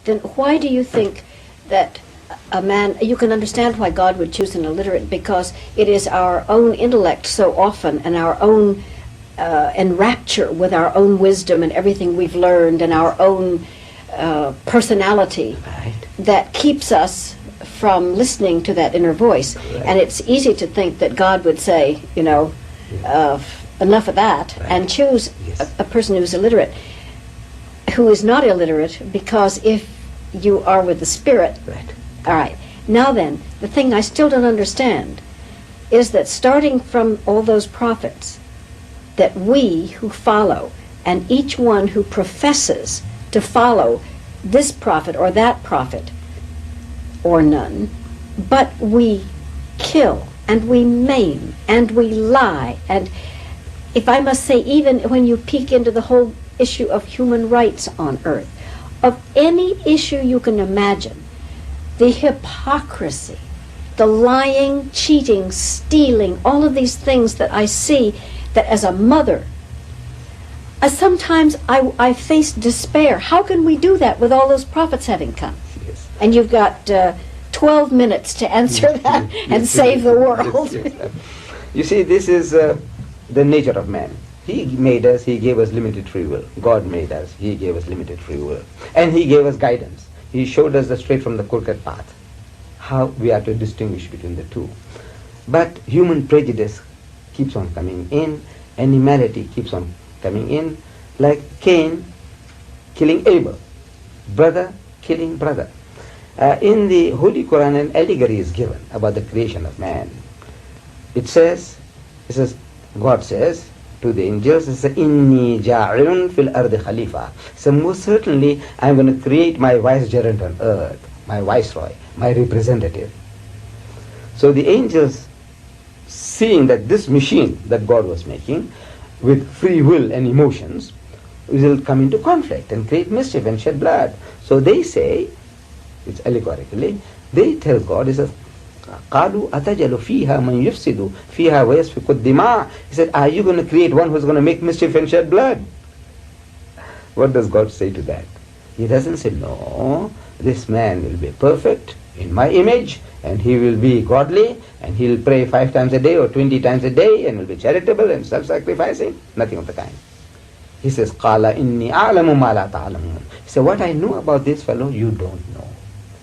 then why do you think that a man, you can understand why God would choose an illiterate, because it is our own intellect so often and our own enrapture with our own wisdom and everything we've learned and our own personality that keeps us from listening to that inner voice. And it's easy to think that God would say, you know, enough of that, and choose a person who's illiterate, who is not illiterate, because if you are with the Spirit. All right. Now then, the thing I still don't understand is that starting from all those prophets, that we who follow, and each one who professes to follow this prophet or that prophet, or none, but we kill, and we maim, and we lie, and if I must say, even when you peek into the whole issue of human rights on earth, of any issue you can imagine, the hypocrisy, the lying, cheating, stealing, all of these things that I see, that as a mother, sometimes I face despair. How can we do that with all those prophets having come? Yes. And you've got 12 minutes to answer that and save the world. You see, this is the nature of man. He made us, he gave us limited free will. God made us, he gave us limited free will. And he gave us guidance. He showed us the straight from the crooked path, how we are to distinguish between the two. But human prejudice keeps on coming in, animality keeps on coming in, like Cain killing Abel, brother killing brother. In the Holy Quran, an allegory is given about the creation of man. It says, God says to the angels, "Inni ja'ilun fil ardi khalifa." So most certainly I am going to create my vicegerent on earth, my viceroy, my representative. So the angels, seeing that this machine that God was making, with free will and emotions, will come into conflict and create mischief and shed blood. So they say, it's allegorically, they tell God, he says, قالوا أتجل فيها من يفسد فيها ويسفك الدماء. He said, are you going to create one who's going to make mischief and shed blood? What does God say to that? He doesn't say, no, this man will be perfect in my image, and he will be godly, and he will pray 5 times a day or 20 times a day, and will be charitable and self-sacrificing. Nothing of the kind. He says, قال إني أعلم ما لا تعلمون. He said, what I know about this fellow, you don't know.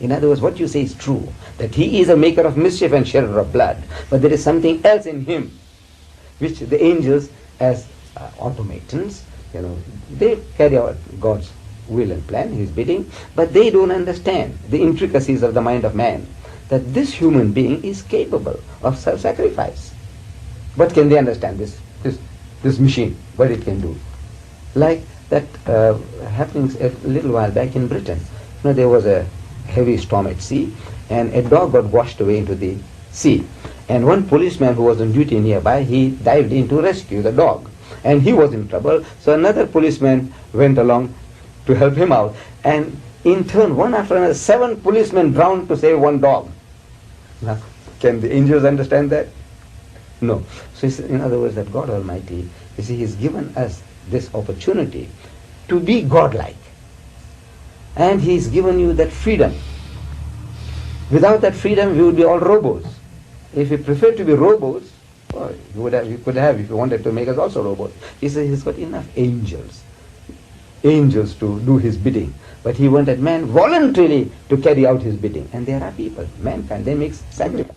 In other words, what you say is true, that he is a maker of mischief and shedder of blood, but there is something else in him, which the angels, as automatons, they carry out God's will and plan, his bidding, but they don't understand the intricacies of the mind of man, that this human being is capable of self-sacrifice. What can they understand, this machine, what it can do? Like that happenings a little while back in Britain. There was a heavy storm at sea, and a dog got washed away into the sea. And one policeman who was on duty nearby, he dived in to rescue the dog. And he was in trouble, so another policeman went along to help him out. And in turn, one after another, 7 policemen drowned to save one dog. Now, can the angels understand that? No. So in other words, that God Almighty, you see, He's given us this opportunity to be godlike. And He's given you that freedom. Without that freedom, we would be all robots. If we prefer to be robots, well, you could have, if you wanted to make us also robots. He says He's got enough angels to do His bidding. But He wanted man voluntarily to carry out His bidding. And there are people, mankind, they make sacrifice.